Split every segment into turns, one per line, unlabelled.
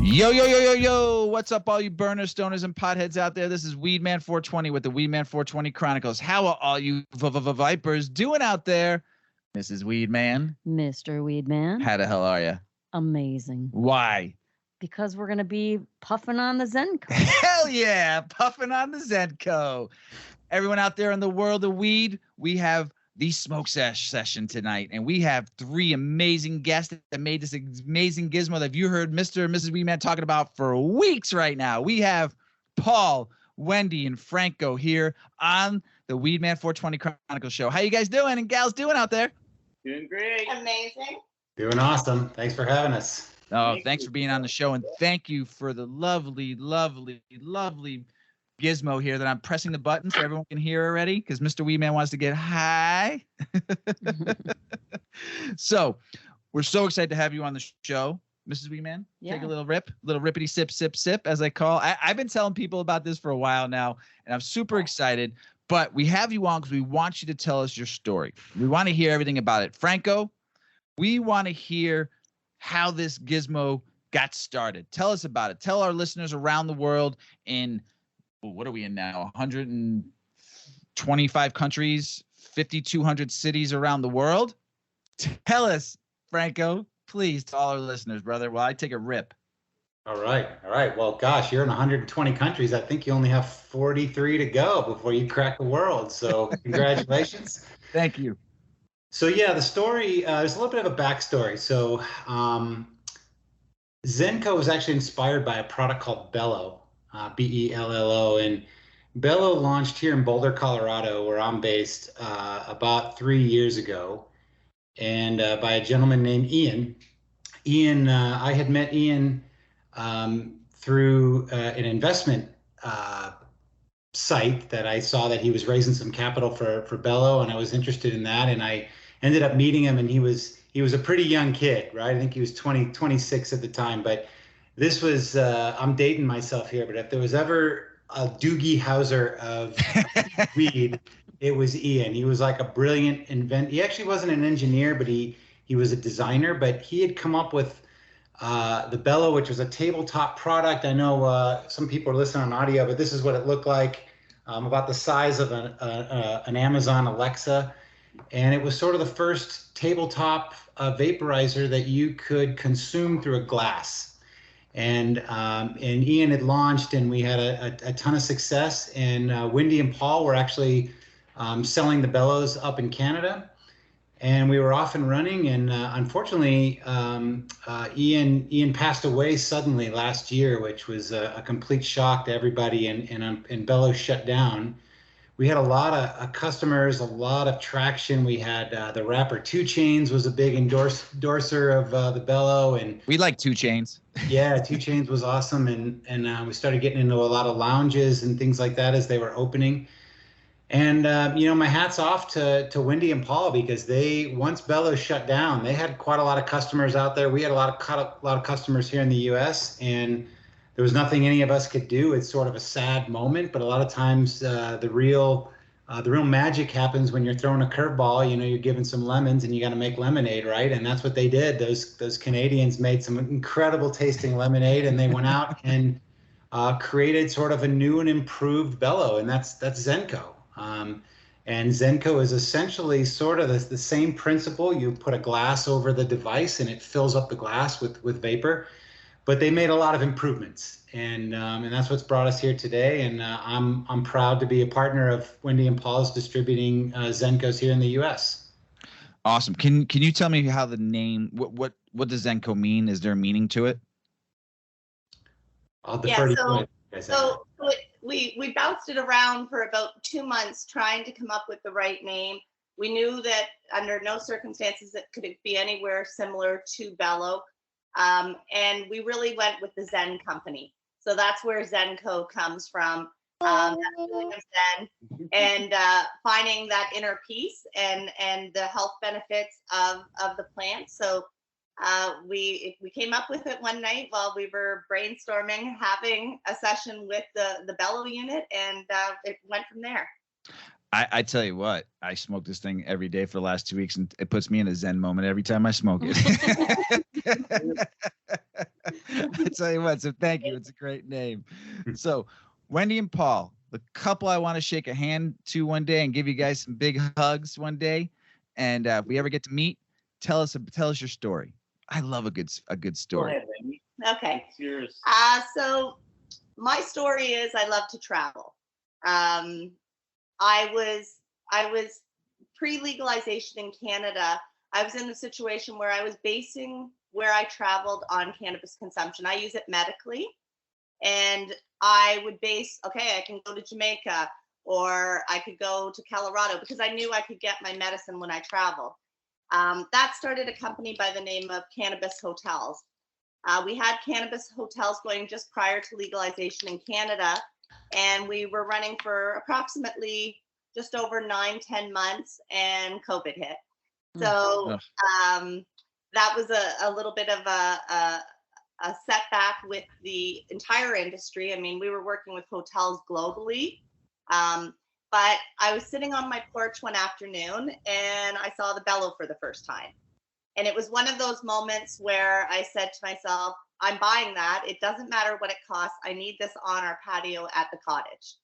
Yo, yo, yo, yo, yo. What's up, all you burners, stoners, and potheads out there? This is Weedman 420 with the Weedman 420 Chronicles. How are all you vipers doing out there? Mrs. Weedman.
Mr. Weedman.
How the hell are you?
Amazing.
Why?
Because we're going to be puffing on the Zenco.
Hell yeah, puffing on the Zenco. Everyone out there in the world of weed, we have the Smoke Sesh session tonight, and we have three amazing guests that made this amazing gizmo that you heard Mr. and Mrs. Weedman talking about for weeks right now. We have Paul, Wendy, and Franco here on the Weedman 420 Chronicles show. How you guys doing and gals doing out there?
Doing great.
Amazing.
Doing awesome. Thanks for having us.
Oh, thanks for being on the show, and thank you for the lovely, lovely, lovely gizmo here that I'm pressing the button so everyone can hear already, because Mr. Weedman wants to get high. So we're so excited to have you on the show, Mrs. Weedman.
Yeah.
Take a little rippity sip, sip, sip, as I call. I've been telling people about this for a while now, and I'm super excited. But we have you on because we want you to tell us your story. We want to hear everything about it. Franco, we want to hear how this gizmo got started. Tell us about it. Tell our listeners around the world in, what are we in now? 125 countries, 5,200 cities around the world. Tell us, Franco, please, to all our listeners, brother, while I take a rip.
All right. Well, gosh, you're in 120 countries. I think you only have 43 to go before you crack the world. So congratulations.
Thank you.
So yeah, the story, there's a little bit of a backstory. So Zenco was actually inspired by a product called Bello, Bello. And Bello launched here in Boulder, Colorado, where I'm based, about 3 years ago, and by a gentleman named Ian. I had met Ian through an investment site that I saw that he was raising some capital for Bello, and I was interested in that, and I ended up meeting him, and he was a pretty young kid, right? I think he was 26 at the time, but this was, I'm dating myself here, but if there was ever a Doogie Howser of weed, it was Ian. He was like a brilliant inventor. He actually wasn't an engineer, but he was a designer, but he had come up with the Bello, which was a tabletop product. I know some people are listening on audio, but this is what it looked like, about the size of an Amazon Alexa. And it was sort of the first tabletop vaporizer that you could consume through a glass. And Ian had launched, and we had a ton of success. And Wendy and Paul were actually selling the Bellos up in Canada. And we were off and running, and unfortunately, Ian passed away suddenly last year, which was a complete shock to everybody, and Bello shut down. We had a lot of customers, a lot of traction. We had the rapper 2 Chainz was a big endorser of the Bello, and
we like 2 Chainz.
Yeah, 2 Chainz was awesome, and we started getting into a lot of lounges and things like that as they were opening. And my hat's off to Wendy and Paul, because once Bello shut down, they had quite a lot of customers out there. We had a lot of customers here in the U.S., and there was nothing any of us could do. It's sort of a sad moment, but a lot of times the real magic happens when you're throwing a curveball. You're giving some lemons, and you got to make lemonade, right? And that's what they did. Those Canadians made some incredible tasting lemonade, and they went out and created sort of a new and improved Bello, and that's Zenco. And Zenco is essentially sort of the same principle. You put a glass over the device, and it fills up the glass with vapor. But they made a lot of improvements, and that's what's brought us here today. And I'm proud to be a partner of Wendy and Paul's distributing Zencos here in the U.S.
Awesome. Can you tell me how the name, what does Zenco mean? Is there a meaning to it?
I'll defer to you.
So we bounced it around for about 2 months trying to come up with the right name. We knew that under no circumstances it could be anywhere similar to Bello. And we really went with the Zen company. So that's where Zenco comes from. That's really Zen. And finding that inner peace and the health benefits of the plant. So we came up with it one night while we were brainstorming, having a session with the Bello unit, and it went from there.
I tell you what, I smoke this thing every day for the last 2 weeks, and it puts me in a Zen moment every time I smoke it. I tell you what. So thank you. It's a great name. So Wendy and Paul, the couple I want to shake a hand to one day and give you guys some big hugs one day. And if we ever get to meet, tell us your story. I love a good story.
Go ahead, Wendy.
Okay.
It's yours.
So my story is I love to travel. I was pre-legalization in Canada. I was in a situation where I was basing where I traveled on cannabis consumption. I use it medically, and I would base, okay, I can go to Jamaica or I could go to Colorado because I knew I could get my medicine when I traveled. That started a company by the name of Cannabis Hotels. We had cannabis hotels going just prior to legalization in Canada, and we were running for approximately just over 9-10 months, and COVID hit. So that was a little bit of a setback with the entire industry. I mean, we were working with hotels globally, but I was sitting on my porch one afternoon and I saw the bellow for the first time. And it was one of those moments where I said to myself, I'm buying that. It doesn't matter what it costs. I need this on our patio at the cottage.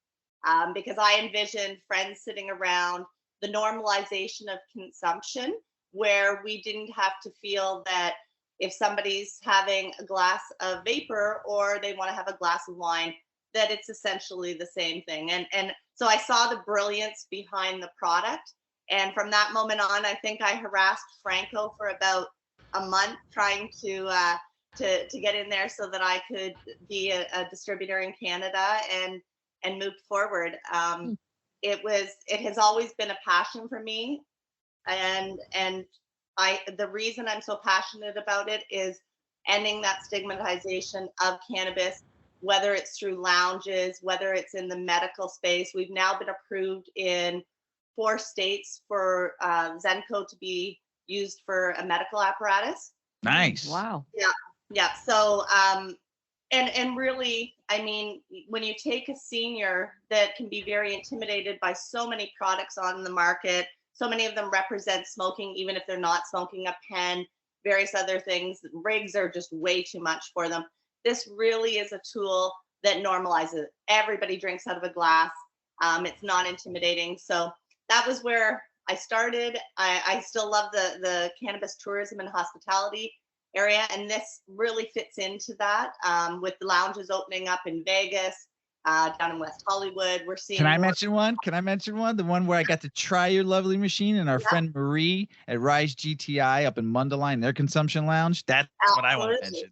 Because I envisioned friends sitting around, the normalization of consumption, where we didn't have to feel that if somebody's having a glass of vapor or they want to have a glass of wine, that it's essentially the same thing. And so I saw the brilliance behind the product. And from that moment on, I think I harassed Franco for about a month trying to get in there so that I could be a distributor in Canada and moved forward. It has always been a passion for me. And the reason I'm so passionate about it is ending that stigmatization of cannabis, whether it's through lounges, whether it's in the medical space. We've now been approved in 4 states for Zenco to be used for a medical apparatus.
Nice.
Wow.
Yeah. So, and really, I mean, when you take a senior that can be very intimidated by so many products on the market, so many of them represent smoking, even if they're not smoking a pen, various other things, rigs are just way too much for them. This really is a tool that normalizes it. Everybody drinks out of a glass. It's not intimidating. So that was where I started. I still love the cannabis tourism and hospitality area, and this really fits into that, with the lounges opening up in Vegas, down in West Hollywood. We're seeing.
Can I mention one? The one where I got to try your lovely machine and our friend Marie at Rise GTI up in Mundelein, their consumption lounge. That's what I want to mention.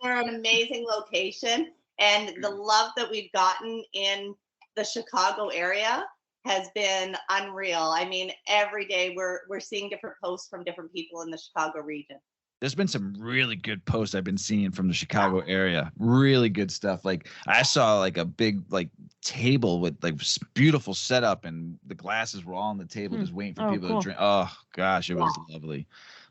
They're an amazing location, and the love that we've gotten in the Chicago area has been unreal. I mean, every day we're seeing different posts from different people in the Chicago region.
There's been some really good posts I've been seeing from the Chicago area. Really good stuff. Like I saw like a big like table with like beautiful setup, and the glasses were all on the table just waiting for people to drink. Oh gosh, it was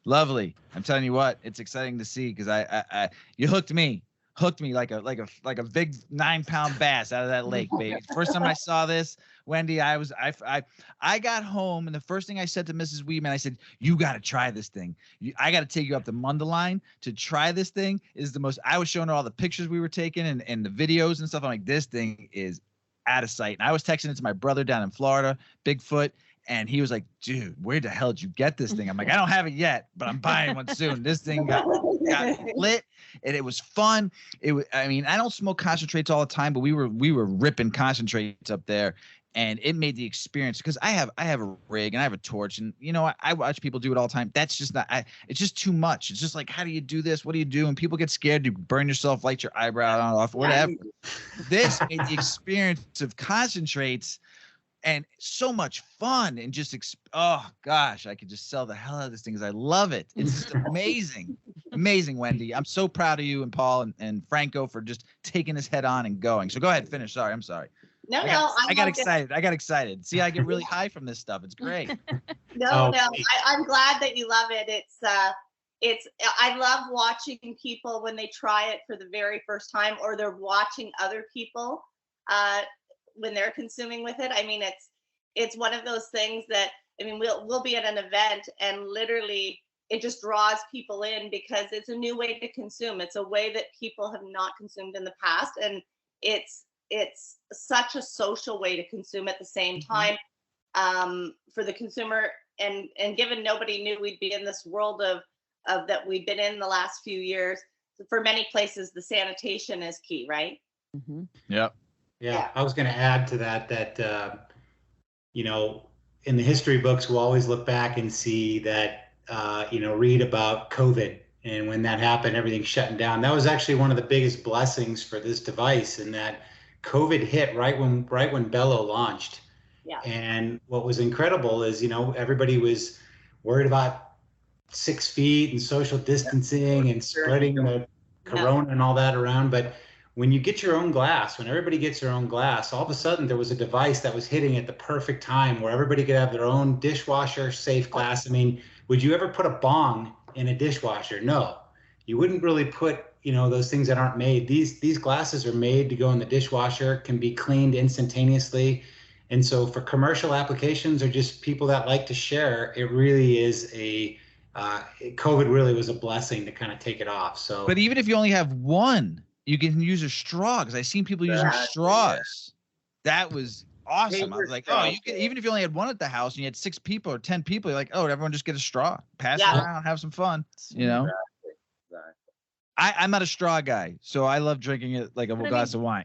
lovely. I'm telling you what, it's exciting to see because I you hooked me like a big 9-pound bass out of that lake, baby. First time I saw this, Wendy, I got home, and the first thing I said to Mrs. Weedman, I said, you got to try this thing. I got to take you up to Mundelein to try this thing. Is the most. I was showing her all the pictures we were taking and the videos and stuff. I'm like, this thing is out of sight. And I was texting it to my brother down in Florida, Bigfoot. And he was like, dude, where the hell did you get this thing? I'm like, I don't have it yet, but I'm buying one soon. This thing got lit, and it was fun. I mean, I don't smoke concentrates all the time, but we were ripping concentrates up there, and it made the experience, because I have a rig and I have a torch, and you know, I watch people do it all the time. That's just not, it's just too much. It's just like, how do you do this? What do you do? And people get scared. You burn yourself, light your eyebrow off, whatever. This made the experience of concentrates and so much fun, and just oh gosh, I could just sell the hell out of this thing because I love it. It's just amazing, Wendy. I'm so proud of you and Paul and Franco for just taking this head on and going. So go ahead, finish. Sorry, I'm sorry. I got excited. See, I get really high from this stuff. It's great.
I'm glad that you love it. I love watching people when they try it for the very first time, or they're watching other people when they're consuming with it. I mean, it's one of those things that, I mean, we'll be at an event, and literally it just draws people in because it's a new way to consume. It's a way that people have not consumed in the past, and it's such a social way to consume at the same time for the consumer. And given nobody knew we'd be in this world of that we've been in the last few years, for many places the sanitation is key, right?
Mm-hmm.
Yep.
Yeah, I was going to add to that you know, in the history books, we'll always look back and see that, you know, read about COVID, and when that happened, everything shutting down. That was actually one of the biggest blessings for this device, in that COVID hit right when Bello launched.
Yeah.
And what was incredible is, you know, everybody was worried about 6 feet and social distancing and spreading the corona and all that around. But when you get your own glass, when everybody gets their own glass, all of a sudden there was a device that was hitting at the perfect time where everybody could have their own dishwasher safe glass. I mean, would you ever put a bong in a dishwasher? No, you wouldn't really put, you know, those things that aren't made. These glasses are made to go in the dishwasher, can be cleaned instantaneously. And so for commercial applications or just people that like to share, it really is COVID really was a blessing to kind of take it off. So,
but even if you only have one, you can use a straw, because I've seen people using straws. That was awesome. I was like, oh, you can, even if you only had one at the house and you had 6 people or 10 people, you're like, oh, everyone just get a straw, pass it around, have some fun, you know?
Exactly.
I'm not a straw guy, so I love drinking it like a glass of wine.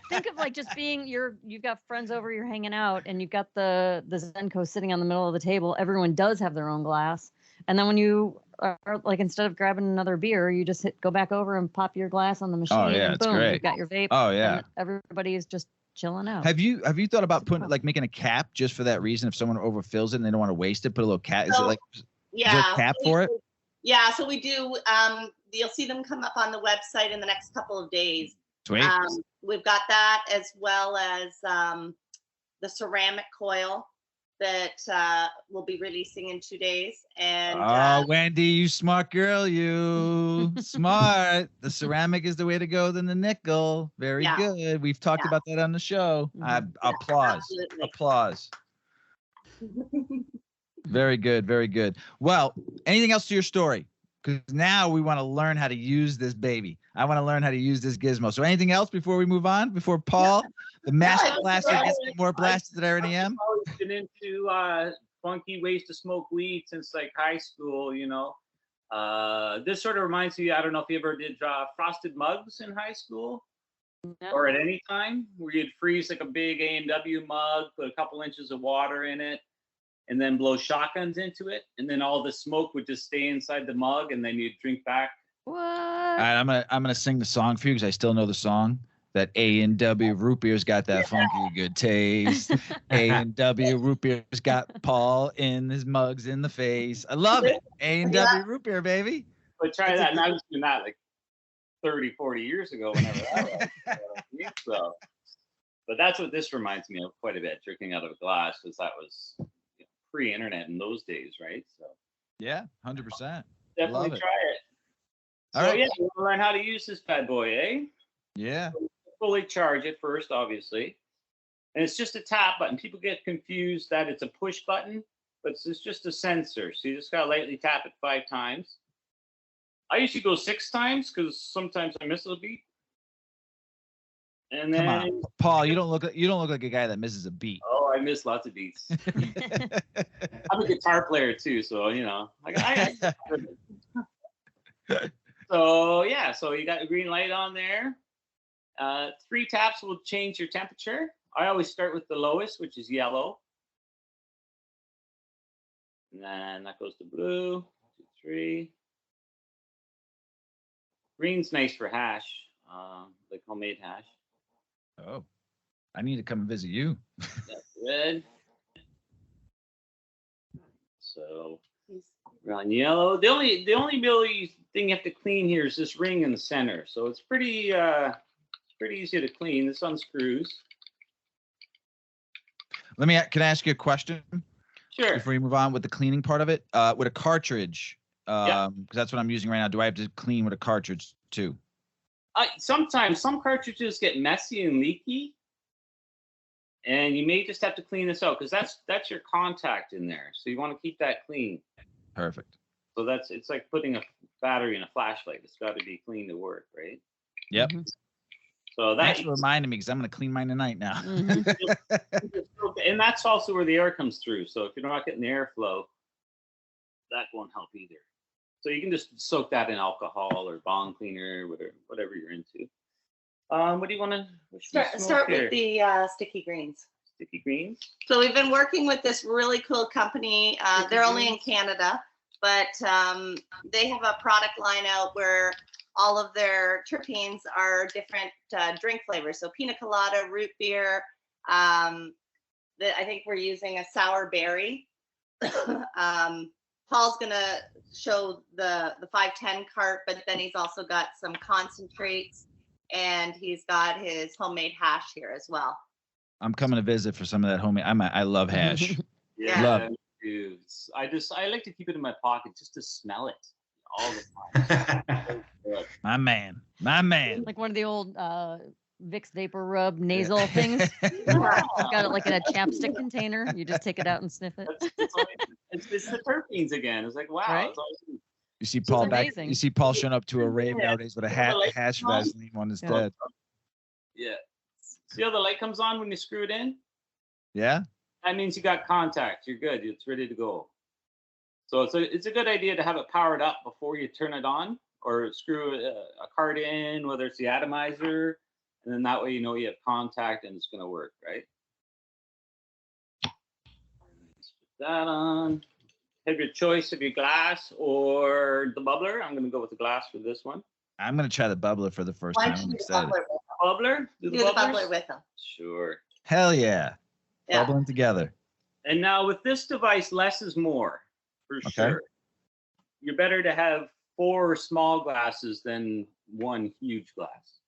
Think of like just being you've got friends over, you're hanging out, and you've got the Zenco sitting on the middle of the table. Everyone does have their own glass. And then when you are like, instead of grabbing another beer, you just go back over and pop your glass on the machine.
Oh, yeah,
and
it's
boom,
great.
you've got your vape.
Oh, yeah.
And everybody is just chilling out.
Have you thought about putting like making a cap just for that reason? If someone overfills it and they don't want to waste it, put a little cap. Is it like is there a cap for it?
Yeah, so we do. You'll see them come up on the website in the next couple of days.
Sweet.
We've got that, as well as the ceramic coil that we'll be releasing in 2 days. And
Wendy, you smart girl, you smart. The ceramic is the way to go than the nickel. Very good. We've talked about that on the show. Applause.
Absolutely.
Applause. Very good. Very good. Well, anything else to your story? Because now we want to learn how to use this baby. I want to learn how to use this gizmo. So anything else before we move on? Before Paul, the master blaster, gets more blasted than I already am?
I've always been into funky ways to smoke weed since like high school, you know. This sort of reminds me, I don't know if you ever did frosted mugs in high school or at any time, where you'd freeze like a big A&W mug, put a couple inches of water in it, and then blow shotguns into it, and then all the smoke would just stay inside the mug, and then you'd drink back.
What?
All right, I'm gonna sing the song for you because I still know the song. That A&W root beer's got that funky good taste. A&W root beer's got Paul in his mugs in the face. I love it. A&W root beer, baby.
But try that, and I was doing that like 30, 40 years ago, whenever that was. So, but that's what this reminds me of quite a bit, drinking out of a glass, because that was pre-internet in those days, right? So
yeah, 100%.
Definitely try it.
All
so
right.
Yeah, you want to learn how to use this bad boy, eh?
Yeah.
So fully charge it first, obviously. And it's just a tap button. People get confused that it's a push button, but it's just a sensor. So you just gotta lightly tap it 5 times. I usually go 6 times because sometimes I miss a beat. And then,
come on, Paul, you don't look like a guy that misses a beat.
Oh, I miss lots of beats. I'm a guitar player too, so you know. So yeah, so you got the green light on there. 3 taps will change your temperature. I always start with the lowest, which is yellow. And then that goes to blue. 1, 2, 3. Green's nice for hash, like homemade hash.
Oh, I need to come and visit you.
That's red. So we're on yellow. The only really thing you have to clean here is this ring in the center. So it's pretty easy to clean. This unscrews.
Can I ask you a question?
Sure.
Before you move on with the cleaning part of it, with a cartridge, because that's what I'm using right now. Do I have to clean with a cartridge too?
Sometimes some cartridges get messy and leaky, and you may just have to clean this out because that's your contact in there. So you want to keep that clean.
Perfect.
So it's like putting a battery in a flashlight. It's got to be clean to work, right?
Yep.
So
Thanks
that
for reminding me because I'm going to clean mine tonight now.
and that's also where the air comes through. So if you're not getting the airflow, that won't help either. So you can just soak that in alcohol or bong cleaner, whatever you're into. What do you want to
start with the sticky greens?
Sticky greens.
So we've been working with this really cool company. They're only in Canada, but they have a product line out where all of their terpenes are different drink flavors. So pina colada, root beer. I think we're using a sour berry. Paul's gonna show the 510 cart, but then he's also got some concentrates, and he's got his homemade hash here as well.
I'm coming to visit for some of that homemade. I love hash.
Yeah,
love.
Dude. I like to keep it in my pocket just to smell it all the time.
My man.
Like one of the old Vicks Vapor Rub nasal things. Got it like in a chapstick container. You just take it out and sniff it.
It's the terpenes again. It's like, wow.
Right?
It's awesome.
You see Paul back.
amazing.
You see Paul showing up to a rave nowadays with a hash Vaseline on his dead.
Yeah. See how the light comes on when you screw it in?
Yeah.
That means you got contact. You're good. It's ready to go. So it's a good idea to have it powered up before you turn it on, or screw a card in, whether it's the atomizer, and then that way you know you have contact and it's going to work, right? Let's put that on. Have your choice of your glass or the bubbler. I'm going to go with the glass for this one.
I'm going to try the bubbler for the first
Why
time.
don't
I'm
you do
excited.
Bubbler?
Do the bubbler with them.
Sure.
Hell yeah.
Yeah.
Bubbling together.
And now with this device, less is more, for sure. You're better to have 4 small glasses than 1 huge glass.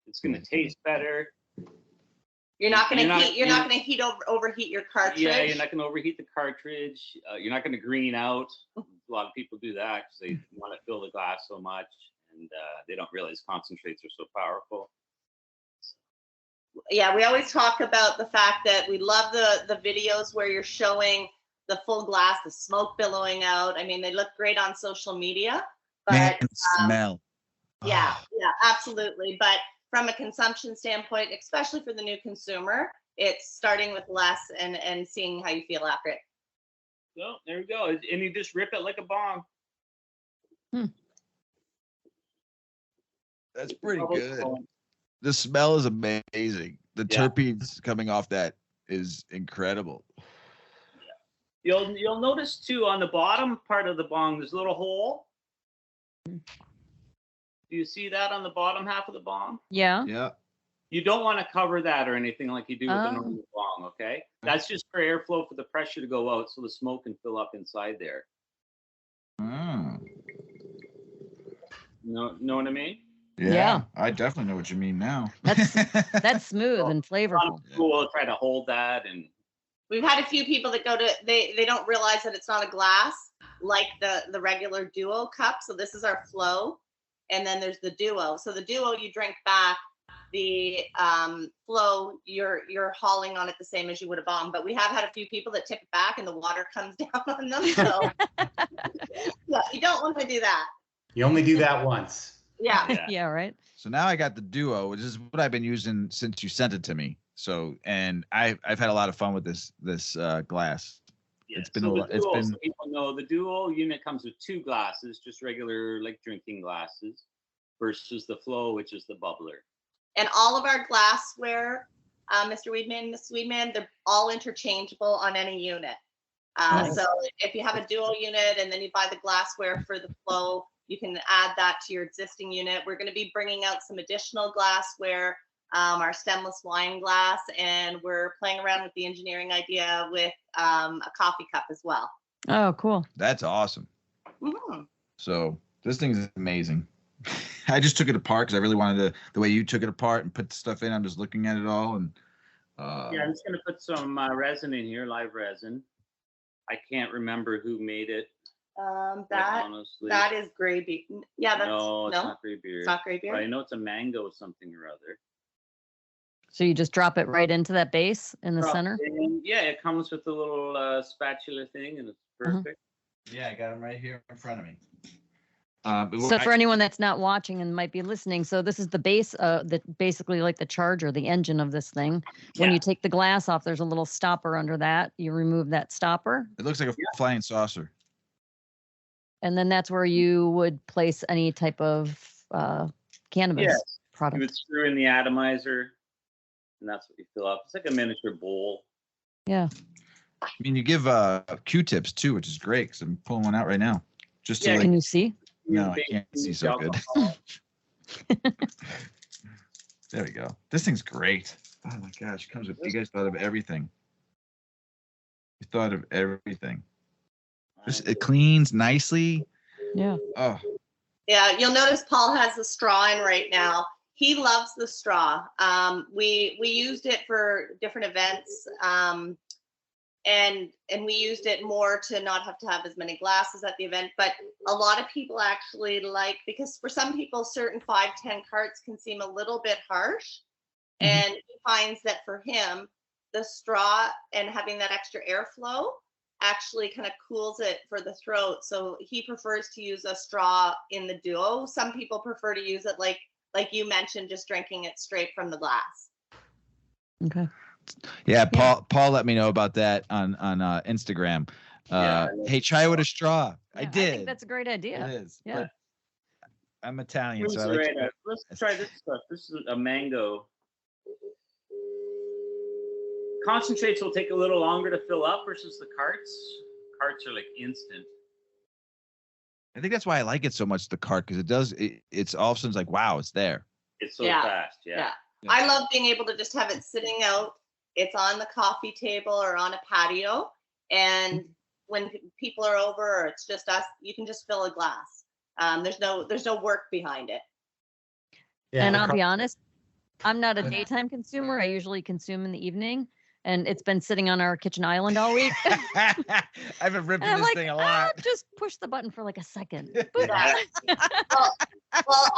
It's going to taste better.
You're not going to overheat your cartridge.
Yeah, you're not going to overheat the cartridge. You're not going to green out. A lot of people do that because they want to fill the glass so much, and they don't realize concentrates are so powerful.
Yeah, we always talk about the fact that we love the videos where you're showing the full glass, the smoke billowing out. I mean, they look great on social media, but
Man, smell.
Yeah, absolutely. But from a consumption standpoint, especially for the new consumer, it's starting with less and seeing how you feel after it.
So there we go. And you just rip it like a bomb.
That's pretty good. The smell is amazing. The terpenes coming off that is incredible.
You'll notice too on the bottom part of the bong, there's a little hole. Do you see that on the bottom half of the bong?
Yeah.
Yeah.
You don't want to cover that or anything like you do with the normal bong, okay? That's just for airflow for the pressure to go out so the smoke can fill up inside there. Know what I mean?
Yeah.
I definitely know what you mean now.
That's smooth and flavorful.
We'll try to hold that, and
we've had a few people that go to they don't realize that it's not a glass like the regular Duo cup. So this is our Flow, and then there's the Duo. So the Duo you drink back, the Flow you're hauling on it the same as you would a bomb. But we have had a few people that tip it back and the water comes down on them. So yeah, you don't want to do that.
You only do that once.
Yeah, right.
So now I got the Duo, which is what I've been using since you sent it to me. So, and I've had a lot of fun with this glass.
yeah.
It's been
So
so
people know the Duo unit comes with 2 glasses, just regular like drinking glasses, versus the Flow, which is the bubbler.
And all of our glassware, Mr. Weedman, Mrs. Weedman, they're all interchangeable on any unit. So if you have a Duo unit and then you buy the glassware for the Flow, you can add that to your existing unit. We're going to be bringing out some additional glassware, our stemless wine glass, and we're playing around with the engineering idea with a coffee cup as well.
Oh, cool.
That's awesome.
Mm-hmm.
So this thing is amazing. I just took it apart because I really wanted the way you took it apart and put the stuff in. I'm just looking at it all, and
Yeah, I'm just going to put some resin in here, live resin. I can't remember who made it.
That is gray beer. Yeah, that's
no, it's not gray beer.
It's not gray beer.
But I know it's a mango something or other.
So you just drop it right into that base in the center?
Yeah, it comes with a little spatula thing, and it's perfect.
Yeah, I got them right here in front of me.
So for anyone that's not watching and might be listening, so this is the base, basically like the charger, the engine of this thing. When you take the glass off, there's a little stopper under that. You remove that stopper.
It looks like a flying saucer.
And then that's where you would place any type of cannabis product.
You would screw in the atomizer, and that's what you fill up. It's like a miniature bowl.
Yeah.
I mean, you give Q-tips too, which is great because I'm pulling one out right now. Just to
Can you see?
No, I can't see so good. There we go. This thing's great. Oh my gosh, it comes with. You guys thought of everything. You thought of everything. It cleans nicely.
Yeah.
Oh.
Yeah, you'll notice Paul has the straw in right now. He loves the straw. We used it for different events, and we used it more to not have to have as many glasses at the event. But a lot of people actually like, because for some people, certain 510 carts can seem a little bit harsh, and he finds that for him, the straw and having that extra airflow actually kind of cools it for the throat. So he prefers to use a straw in the duo. Some people prefer to use it like you mentioned, just drinking it straight from the glass.
Okay.
Yeah, Paul let me know about that on Instagram. Hey, try it with a straw.
Yeah,
I did.
I think that's a great idea.
It is.
Yeah.
I'm Italian, so I like
Let's try this stuff. This is a mango. Concentrates will take a little longer to fill up versus the carts. Carts are like instant.
I think that's why I like it so much, the cart, because it's all of a sudden like, wow, it's there.
It's so fast. Yeah.
I love being able to just have it sitting out. It's on the coffee table or on a patio. And when people are over or it's just us, you can just fill a glass. There's no work behind it.
Yeah, and I'll be honest, I'm not a daytime consumer. I usually consume in the evening. And it's been sitting on our kitchen island all week.
I've been ripping this thing a lot.
Just push the button for like a second.
Well,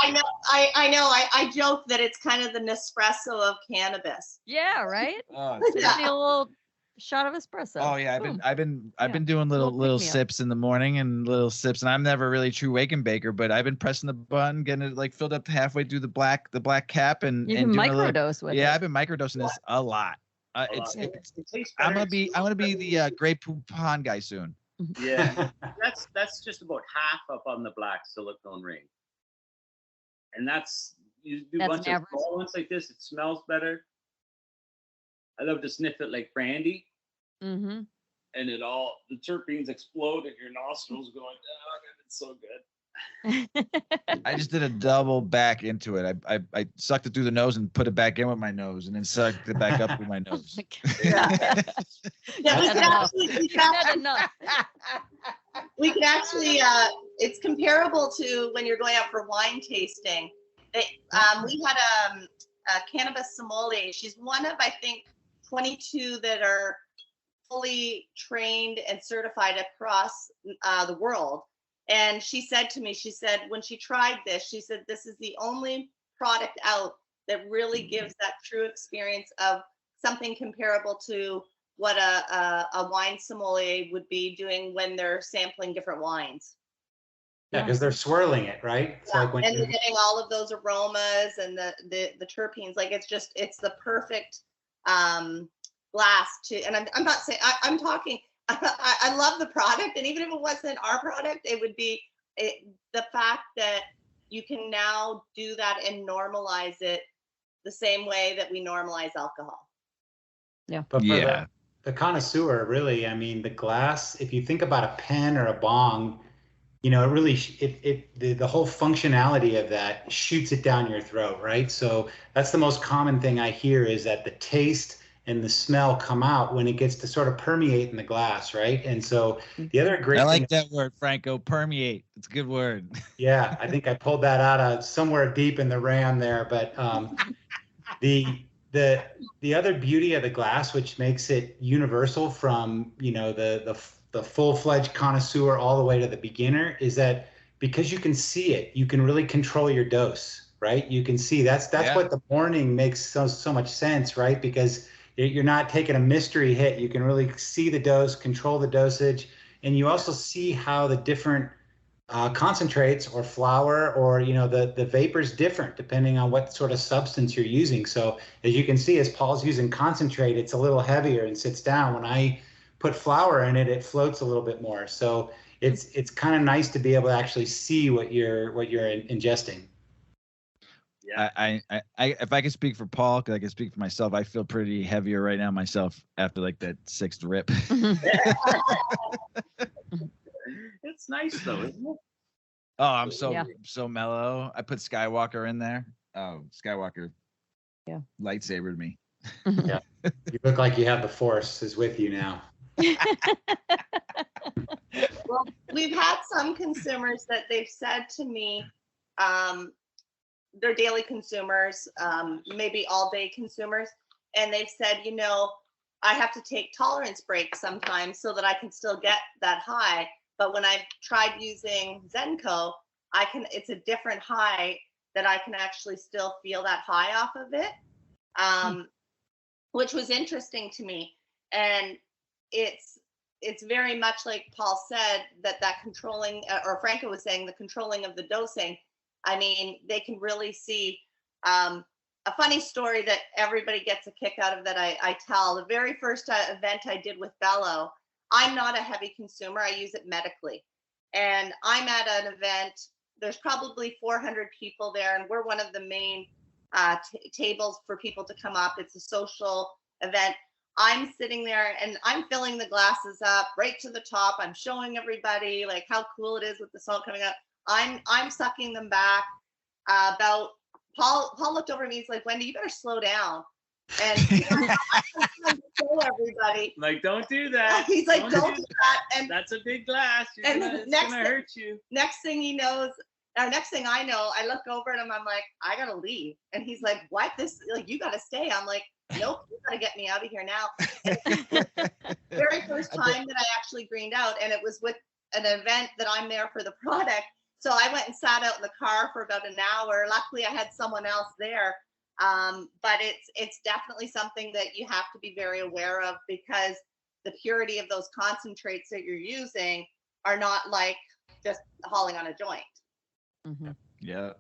I know. I joke that it's kind of the Nespresso of cannabis.
Yeah, right.
Oh,
Just need a little shot of espresso.
Oh yeah, I've been doing little sips in the morning and little sips, and I'm never really a true wake and baker, but I've been pressing the button, getting it like filled up halfway through the black cap, and
you can microdose with it.
Yeah, I've been microdosing this a lot. I'm gonna be the Great Poupon guy soon.
Yeah, that's just about half up on the black silicone ring, and you do a bunch of small ones like this. It smells better. I love to sniff it like brandy, and the terpenes explode in your nostrils, going, "Oh, it's so good."
I just did a double back into it. I sucked it through the nose and put it back in with my nose, and then sucked it back up with my nose.
We can actually. It's comparable to when you're going out for wine tasting. We had a cannabis sommelier. She's one of, I think, 22 that are fully trained and certified across the world. And she said to me, when she tried this, she said, this is the only product out that really gives that true experience of something comparable to what a wine sommelier would be doing when they're sampling different wines.
Yeah, because they're swirling it, right? It's like when
and they're getting all of those aromas and the terpenes. Like it's the perfect glass to. And I'm not saying I'm talking. I love the product, and even if it wasn't our product, it would be the fact that you can now do that and normalize it the same way that we normalize alcohol.
Yeah.
But for the connoisseur, really, I mean, the glass, if you think about a pen or a bong, it really, the whole functionality of that shoots it down your throat, right? So that's the most common thing I hear, is that the taste and the smell come out when it gets to sort of permeate in the glass, right? And so the other great
thing, that word, Franco, permeate. It's a good word.
Yeah, I think I pulled that out of somewhere deep in the RAM there. But the other beauty of the glass, which makes it universal from the full-fledged connoisseur all the way to the beginner, is that because you can see it, you can really control your dose, right? You can see that's what the morning makes so much sense, right? Because you're not taking a mystery hit. You can really see the dose, control the dosage. and you also see how the different concentrates or flower or the vapor's different depending on what sort of substance you're using. So as you can see, as Paul's using concentrate, it's a little heavier and sits down. When I put flour in it, it floats a little bit more. So it's kind of nice to be able to actually see what you're ingesting.
Yeah. I if I can speak for Paul, because I can speak for myself, I feel pretty heavier right now myself after like that 6th rip.
It's nice though, isn't it?
Oh, I'm so mellow. I put Skywalker in there. Oh, Skywalker.
Yeah.
Lightsabered me.
Yeah. You look like you have the Force is with you now.
Well, we've had some consumers that they've said to me, they're daily consumers, maybe all day consumers, and they've said, I have to take tolerance breaks sometimes so that I can still get that high. But when I've tried using Zenco, it's a different high that I can actually still feel that high off of it, which was interesting to me. And it's very much like Paul said, that controlling, or Franco was saying, the controlling of the dosing. I mean, they can really see a funny story that everybody gets a kick out of that I tell. The very first event I did with Bello, I'm not a heavy consumer. I use it medically. And I'm at an event. There's probably 400 people there, and we're one of the main tables for people to come up. It's a social event. I'm sitting there and I'm filling the glasses up right to the top. I'm showing everybody like how cool it is with the salt coming up. I'm sucking them back. About Paul looked over at me. He's like, Wendy, you better slow down. And I'm trying to show everybody.
Like, don't do that.
He's like, don't do that. And
that's a big glass. It's gonna hurt you.
Next thing he knows, or next thing I know, I look over at him. I'm like, I gotta leave. And he's like, what? You gotta stay. I'm like, nope, you gotta get me out of here now. Very first time that I actually greened out, and it was with an event that I'm there for the product. So I went and sat out in the car for about an hour. Luckily, I had someone else there. But it's definitely something that you have to be very aware of, because the purity of those concentrates that you're using are not like just hauling on a joint.
Mm-hmm.
Yeah.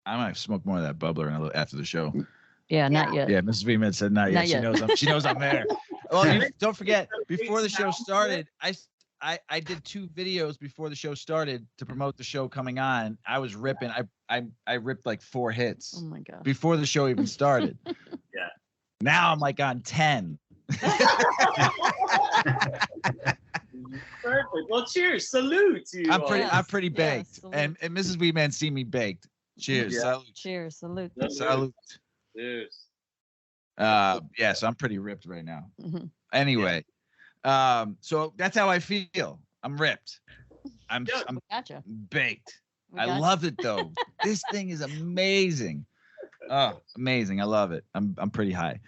I might smoke more of that bubbler after the show.
Yeah, not yet.
Yeah, Mrs. Weedman said not yet. She knows I'm there. Well, don't forget, before the show started, I did 2 videos before the show started to promote the show coming on. I was ripping. I ripped like 4 hits.
Oh my god.
Before the show even started.
Yeah.
Now I'm like on 10.
Perfect. Well, cheers. Salute to you.
I'm pretty baked.
Salute.
And Mrs. Weedman see me baked. Cheers.
Yeah.
Salute.
Cheers. Salute.
Salute.
Cheers.
Yeah, so I'm pretty ripped right now.
Mm-hmm.
Anyway, so that's how I feel. I'm ripped. I'm
Gotcha.
baked. I love it though. This thing is amazing. Oh, amazing. I love it. I'm pretty high.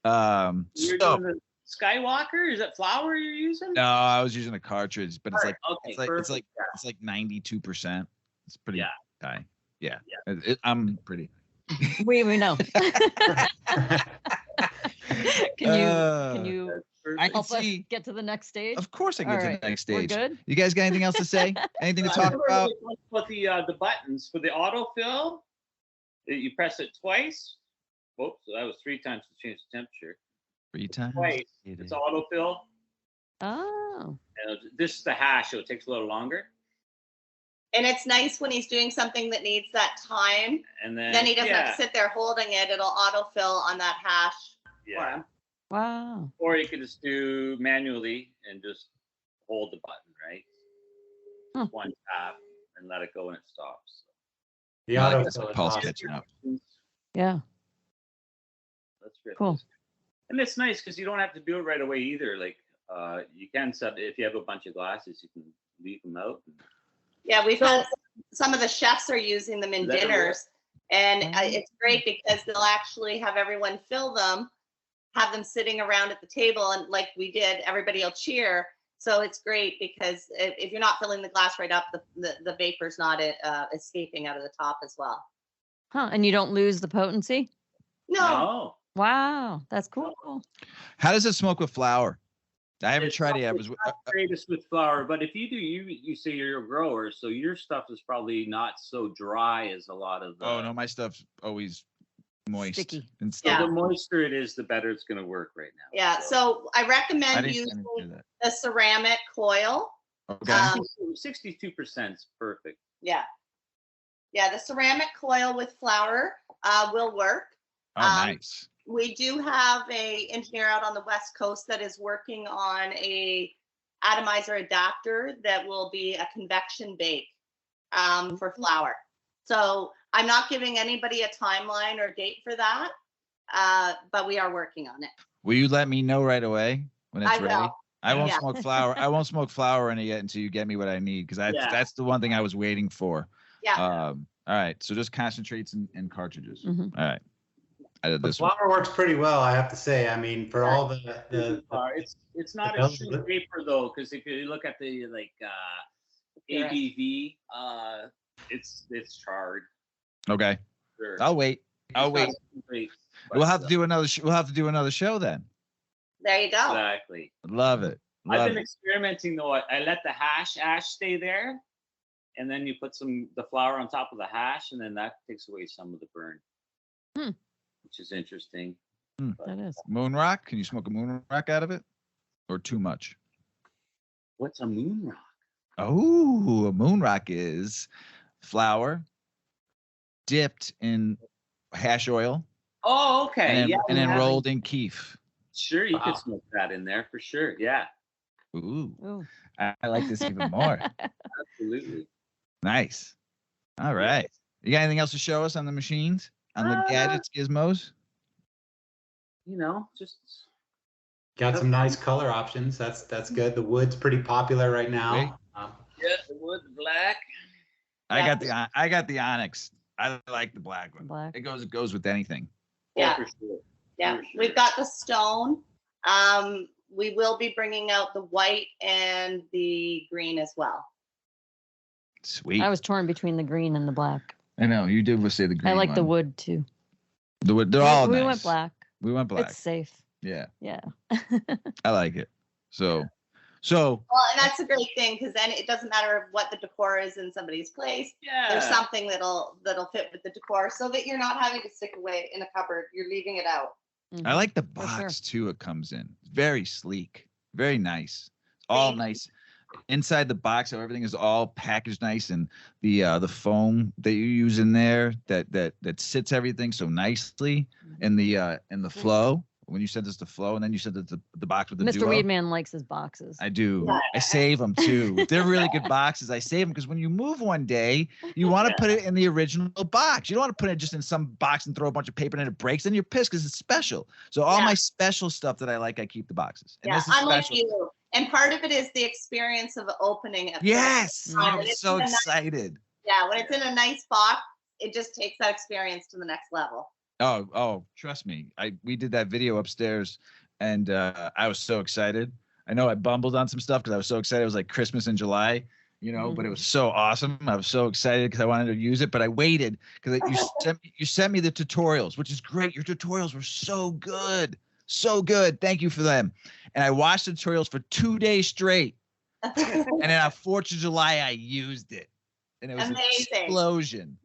You're doing the Skywalker? Is that flour you're using?
No, I was using a cartridge, but it's
okay,
it's like 92%. It's pretty high. Yeah.
Yeah.
I'm pretty.
We know. Can you
I can
help us
see.
get to the next stage?
Of course I can get to the next
We're
stage.
good?
You guys got anything else to say? Anything to talk about?
With the buttons for the autofill, you press it twice. Whoops, so that was 3 times to change the temperature.
3 times?
Twice. It's autofill.
Oh.
And this is the hash, so it takes a little longer.
And it's nice when he's doing something that needs that time.
And then
he doesn't have to sit there holding it. It'll autofill on that hash.
Yeah.
Wow.
Or you could just do manually and just hold the button, right?
Huh.
One tap and let it go and it stops.
The
autofill. Paul's catching up.
Yeah.
That's great.
Cool.
And it's nice because you don't have to do it right away either. Like you can set, if you have a bunch of glasses, you can leave them out.
Yeah, we've had some of the chefs are using them in dinners, and it's great because they'll actually have everyone fill them, have them sitting around at the table, and like we did, everybody will cheer. So it's great because if you're not filling the glass right up, the vapor's not escaping out of the top as well.
Huh? And you don't lose the potency?
No.
Wow, that's cool.
How does it smoke with flour? I haven't
It's
tried it yet. I
probably
was
not the greatest with flour, but if you do, you say you're a grower, so your stuff is probably not so dry as a lot of the.
oh no, my stuff's always moist
Sticky.
and
So
sticky.
the moister it is, the better it's going to work right now.
Yeah, so I
I
recommend
didn't
using
hear that.
the ceramic coil.
Okay.
62% is perfect.
Yeah. Yeah, the ceramic coil with flour will work.
Oh, nice.
We do have a engineer out on the West Coast that is working on a atomizer adapter that will be a convection bake for flour. So I'm not giving anybody a timeline or date for that, but we are working on it.
Will you let me know right away when it's
I will.
ready? I won't
Yeah.
smoke flour. I won't smoke flour in it yet until you get me what I need, because that's the one thing I was waiting for.
Yeah.
All right. So just concentrates and cartridges.
Mhm.
All right. I did
The
this one.
flour works pretty well, I have to say. I mean, for all the
It's not
the
a shoe paper though, because if you look at the ABV, it's charred.
Okay.
Sure.
I'll wait. I'll
It's
wait.
not great,
We'll
but,
have to do another. We'll have to do another show then.
There you go.
Exactly.
Love it.
I've
Love
been
it.
experimenting though. I let the ash stay there, and then you put the flour on top of the hash, and then that takes away some of the burn, which is interesting. But
That is.
Moon rock. Can you smoke a moon rock out of it, or too much?
what's a moon rock?
Oh, a moon rock is flour dipped in hash oil
Oh, okay.
and then rolled in keef.
Sure, you
Wow.
could smoke that in there for sure. Yeah,
Ooh,
Ooh.
I like this even more.
absolutely.
Nice. All right. You got anything else to show us on the machines, on the gadgets, gizmos?
Just
got some nice color options. That's good. The wood's pretty popular right now.
the wood, the black.
I got the onyx. I like the black one.
Black.
It goes with anything.
Yeah.
For sure.
Yeah,
For sure.
we've got the stone. We will be bringing out the white and the green as well.
Sweet.
I was torn between the green and the black.
I know you did say the green.
I like the
one.
wood too.
The wood. They're all
We
nice.
went black.
We went black.
It's safe.
Yeah,
Yeah.
I like it. So
Well, and that's a great thing because then it doesn't matter what the decor is in somebody's place.
Yeah.
There's something that'll fit with the decor, so that you're not having to stick away in a cupboard. You're leaving it out.
I like the
For sure.
box too. It comes in very sleek, very nice, all
Thank you.
nice. Inside the box, how everything is all packaged nice, and the foam that you use in there that sits everything so nicely in the flow. When you sent us the flow, and then you sent us the box with the
Mr.
duo.
Weedman likes his boxes.
I do.
Yeah.
I save them too. If they're really good boxes, I save them because when you move one day, you want to put it in the original box. You don't want to put it just in some box and throw a bunch of paper and it breaks. Then you're pissed because it's special. So all my special stuff that I like, I keep the boxes. And
Yeah,
this is
I'm like
special.
you. And part of it is the experience of opening it.
Yes,
When
I'm
it's
so
in a nice-
excited.
Yeah, when it's in a nice box, it just takes that experience to the next level.
Oh, trust me. We did that video upstairs, and I was so excited. I know I bumbled on some stuff because I was so excited. It was like Christmas in July, but it was so awesome. I was so excited because I wanted to use it, but I waited because you sent me the tutorials, which is great. Your tutorials were so good. So good. Thank you for them. And I watched the tutorials for 2 days straight. And then on 4th of July, I used it. And it was
Amazing.
an explosion.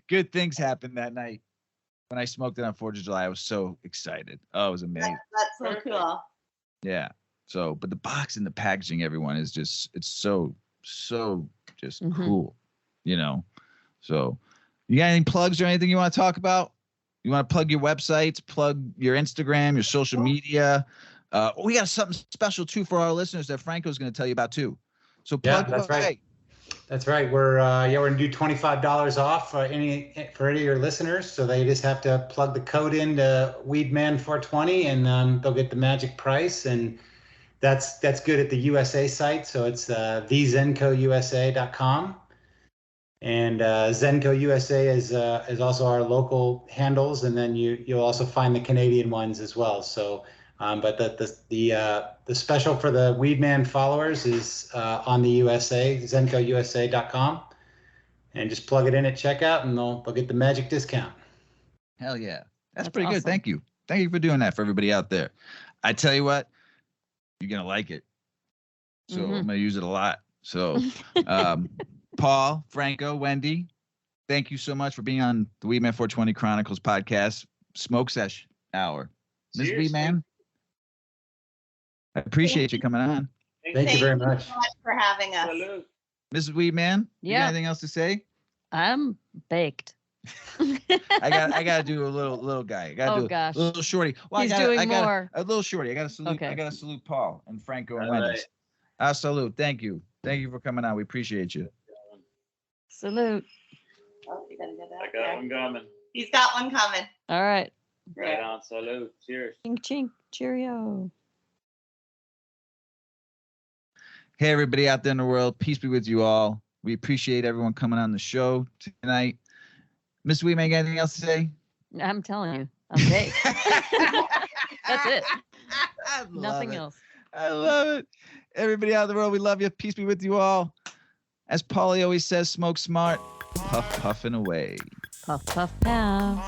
Good things happened that night. When I smoked it on 4th of July, I was so excited. Oh, it was amazing.
That's so cool.
Yeah. So, but the box and the packaging, everyone, is just, it's so just cool, So, you got any plugs or anything you want to talk about? You want to plug your websites, plug your Instagram, your social media? We got something special too for our listeners that Franco's going to tell you about too. So plug
Yeah, that's
away.
right. That's right. We're gonna do $25 off for any of your listeners. So they just have to plug the code into Weedman420 and they'll get the magic price. And that's good at the USA site. So it's thezencousa.com. And Zenco USA is also our local handles, and then you'll also find the Canadian ones as well. So, but the special for the Weedman followers is on the USA, ZencoUSA.com, and just plug it in at checkout, and they'll get the magic discount.
Hell yeah, that's
That's
pretty good.
awesome.
Thank you. Thank you for doing that for everybody out there. I tell you what, you're going to like it. So I'm going to use it a lot. So Paul, Franco, Wendy, thank you so much for being on the Weedman 420 Chronicles podcast, Smoke Sesh Hour. Ms. Weedman, I appreciate you coming on.
Thank you very much
for having us.
Salute.
Mrs. Weedman, you got
Yeah.
anything else to say?
I'm baked.
I gotta do a little guy. I gotta
Oh,
do
gosh.
a little shorty. Well,
He's
I gotta,
doing more.
A little shorty. I gotta salute.
Okay.
I gotta salute Paul and Franco and
All
Wendy's. I salute. Thank you. Thank you for coming on. We appreciate you.
Salute.
Oh, you gotta get
I
out
got
there.
one coming.
He's got one coming.
All right.
Right on. Salute. Cheers.
Chink, chink. Cheerio.
Hey, everybody out there in the world. Peace be with you all. We appreciate everyone coming on the show tonight. Mr. Weedman, got anything else to say?
I'm telling you, I'm baked. That's it.
I love
Nothing
it.
else.
I love it. Everybody out in the world, we love you. Peace be with you all. As Paulie always says, smoke smart, puff puffing away.
Puff, puff, pow.